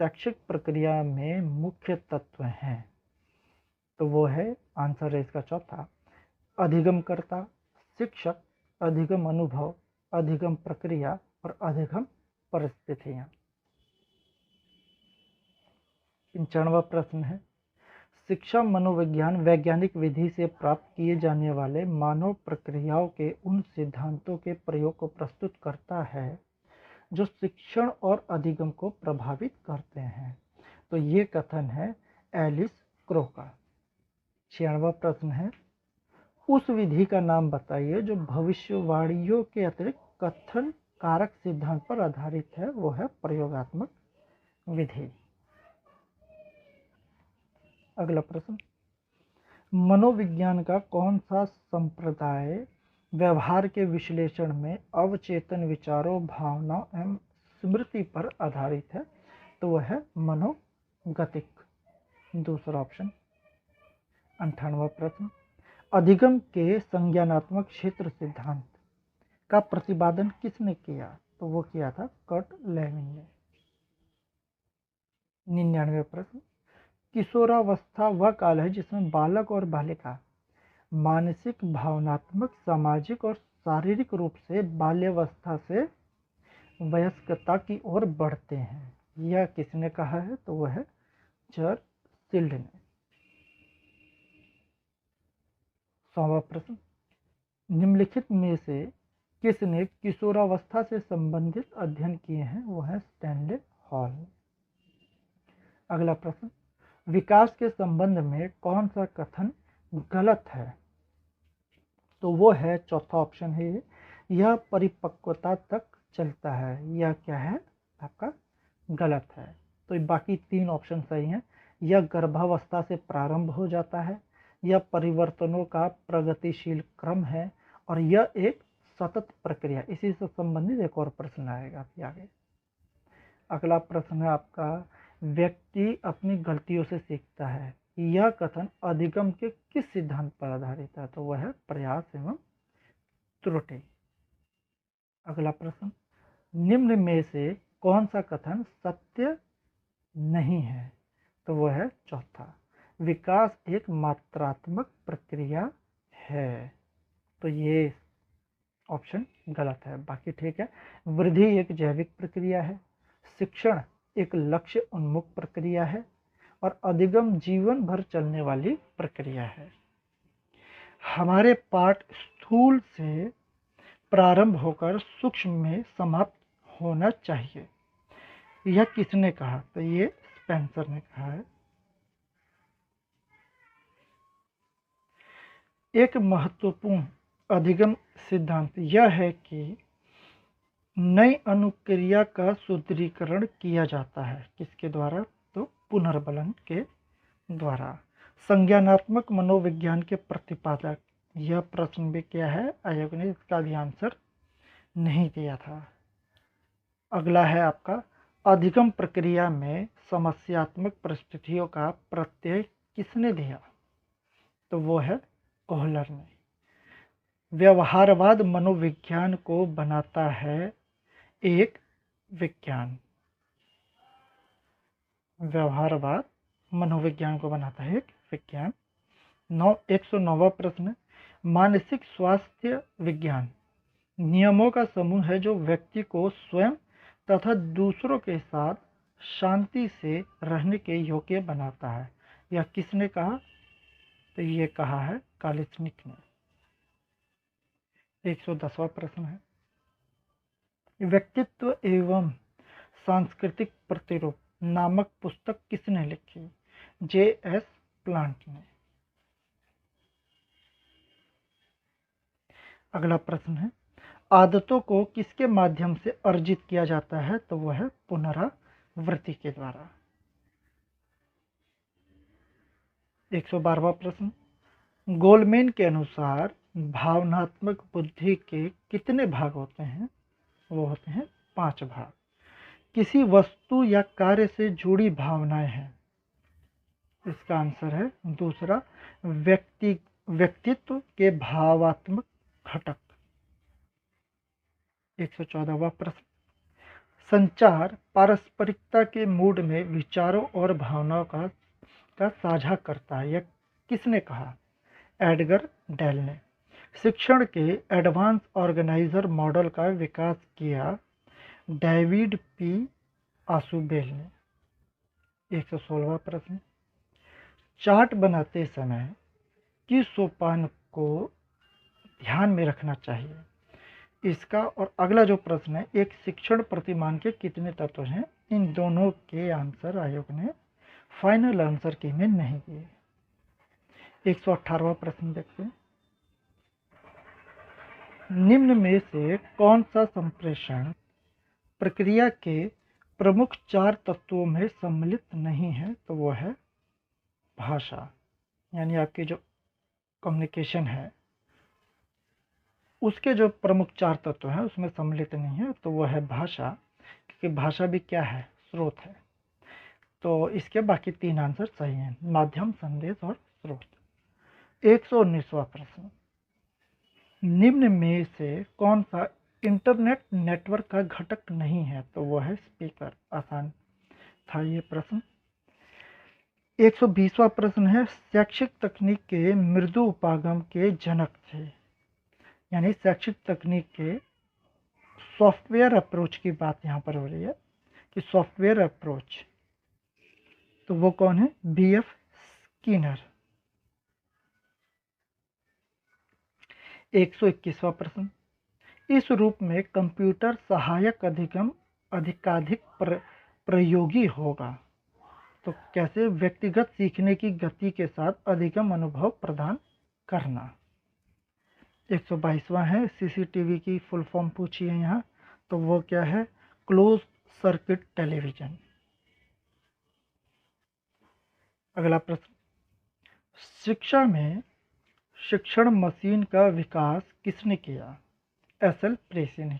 शैक्षिक प्रक्रिया में मुख्य तत्व हैं? तो वो है, आंसर है इसका चौथा, अधिगमकर्ता, शिक्षक, अधिगम अनुभव, अधिगम प्रक्रिया और अधिगम परिस्थितियां। 95वां प्रश्न है, शिक्षा मनोविज्ञान वैज्ञानिक विधि से प्राप्त किए जाने वाले मानव प्रक्रियाओं के उन सिद्धांतों के प्रयोग को प्रस्तुत करता है जो शिक्षण और अधिगम को प्रभावित करते हैं। तो ये कथन है एलिस क्रो का। 96वां प्रश्न है, उस विधि का नाम बताइए जो भविष्यवाणियों के अतिरिक्त कथन कारक सिद्धांत पर आधारित है। वो है प्रयोगात्मक विधि। अगला प्रश्न, मनोविज्ञान का कौन सा संप्रदाय व्यवहार के विश्लेषण में अवचेतन विचारों, भावनाओं एवं स्मृति पर आधारित है? तो वह है मनोगतिक, दूसरा ऑप्शन। 98वां प्रश्न, अधिगम के संज्ञानात्मक क्षेत्र सिद्धांत का प्रतिपादन किसने किया? तो वो किया था कर्ट लेविन ने। 99वां प्रश्न, किशोरावस्था वह काल है जिसमें बालक और बालिका मानसिक, भावनात्मक, सामाजिक और शारीरिक रूप से बाल्यावस्था से वयस्कता की ओर बढ़ते हैं। यह किसने कहा है? तो वह है चर्चिल ने। 100वां प्रश्न, निम्नलिखित में से किसने किशोरावस्था से संबंधित अध्ययन किए हैं? वो है स्टैनले हॉल। अगला प्रश्न, विकास के संबंध में कौन सा कथन गलत है? तो वो है चौथा ऑप्शन है, यह परिपक्वता तक चलता है। यह क्या है आपका? गलत है। तो बाकी 3 ऑप्शन सही हैं। यह गर्भावस्था से प्रारंभ हो जाता है, यह परिवर्तनों का प्रगतिशील क्रम है, और यह एक सतत प्रक्रिया। इसी से संबंधित एक और प्रश्न आएगा अभी आगे। अगला प्रश्न है आपका, व्यक्ति अपनी गलतियों से सीखता है। यह कथन अधिगम के किस सिद्धांत पर आधारित है? तो वह है प्रयास एवं त्रुटि। अगला प्रश्न, निम्न में से कौन सा कथन सत्य नहीं है? तो वह है चौथा, विकास एक मात्रात्मक प्रक्रिया है। तो ये ऑप्शन गलत है, बाकी ठीक है। वृद्धि एक जैविक प्रक्रिया है, शिक्षण एक लक्ष्य उन्मुख प्रक्रिया है, और अधिगम जीवन भर चलने वाली प्रक्रिया है। हमारे पाठ स्थूल से प्रारंभ होकर सूक्ष्म में समाप्त होना चाहिए। यह किसने कहा? तो ये स्पेंसर ने कहा है। एक महत्वपूर्ण अधिगम सिद्धांत यह है कि नई अनुक्रिया का सुदृढ़ीकरण किया जाता है। किसके द्वारा? तो पुनर्बलन के द्वारा। संज्ञानात्मक मनोविज्ञान के प्रतिपादक, यह प्रश्न भी क्या है, आयोग ने इसका भी आंसर नहीं दिया था। अगला है आपका, अधिगम प्रक्रिया में समस्यात्मक परिस्थितियों का प्रत्यय किसने दिया? तो वो है कोहलर ने। व्यवहारवाद मनोविज्ञान को बनाता है एक विज्ञान। व्यवहारवाद मनोविज्ञान को बनाता है एक विज्ञान। 109वां प्रश्न, मानसिक स्वास्थ्य विज्ञान नियमों का समूह है जो व्यक्ति को स्वयं तथा दूसरों के साथ शांति से रहने के योग्य बनाता है। यह किसने कहा? तो ये कहा है कालिस्निक ने। 110वां प्रश्न है, व्यक्तित्व एवं सांस्कृतिक प्रतिरूप नामक पुस्तक किसने लिखी? J.S. प्लांट ने। अगला प्रश्न है, आदतों को किसके माध्यम से अर्जित किया जाता है? तो वह है पुनरावृत्ति के द्वारा। 112वां प्रश्न, गोलमैन के अनुसार भावनात्मक बुद्धि के कितने भाग होते हैं? वो होते हैं 5 भाग। किसी वस्तु या कार्य से जुड़ी भावनाएं हैं। इसका आंसर है दूसरा, व्यक्तित्व के भावात्मक घटक। 114वां प्रश्न, संचार पारस्परिकता के मूड में विचारों और भावनाओं का साझा करता है। यह किसने कहा? एडगर डेल ने। शिक्षण के एडवांस ऑर्गेनाइजर मॉडल का विकास किया डेविड पी आशुबेल ने। 116वां प्रश्न, चार्ट बनाते समय किस सोपान को ध्यान में रखना चाहिए? इसका और अगला जो प्रश्न है, एक शिक्षण प्रतिमान के कितने तत्व हैं? इन दोनों के आंसर आयोग ने फाइनल आंसर की में नहीं दिए। 118वां प्रश्न देखते हैं, निम्न में से कौन सा संप्रेषण प्रक्रिया के प्रमुख 4 तत्वों में सम्मिलित नहीं है? तो वो है भाषा, यानी आपकी जो कम्युनिकेशन है उसके जो प्रमुख 4 तत्व हैं उसमें सम्मिलित नहीं है, तो वो है भाषा, क्योंकि भाषा भी क्या है? स्रोत है। तो इसके बाकी 3 आंसर सही हैं, माध्यम, संदेश और स्रोत। 119वां प्रश्न, निम्न में से कौन सा इंटरनेट नेटवर्क का घटक नहीं है? तो वो है स्पीकर। आसान था ये प्रश्न। 120वां प्रश्न है, शैक्षिक तकनीक के मृदु उपागम के जनक थे, यानी शैक्षिक तकनीक के सॉफ्टवेयर अप्रोच की बात यहाँ पर हो रही है कि सॉफ्टवेयर अप्रोच, तो वो कौन है? BF Skinner. 121वां प्रश्न, इस रूप में कंप्यूटर सहायक अधिकाधिक प्रयोगी होगा। तो कैसे? व्यक्तिगत सीखने की गति के साथ अधिगम अनुभव प्रदान करना। 122वां है, सीसीटीवी की फुल फॉर्म पूछी है यहाँ, तो वो क्या है? Close circuit television. अगला प्रश्न, शिक्षा में शिक्षण मशीन का विकास किसने किया? एसएल प्रेसी ने।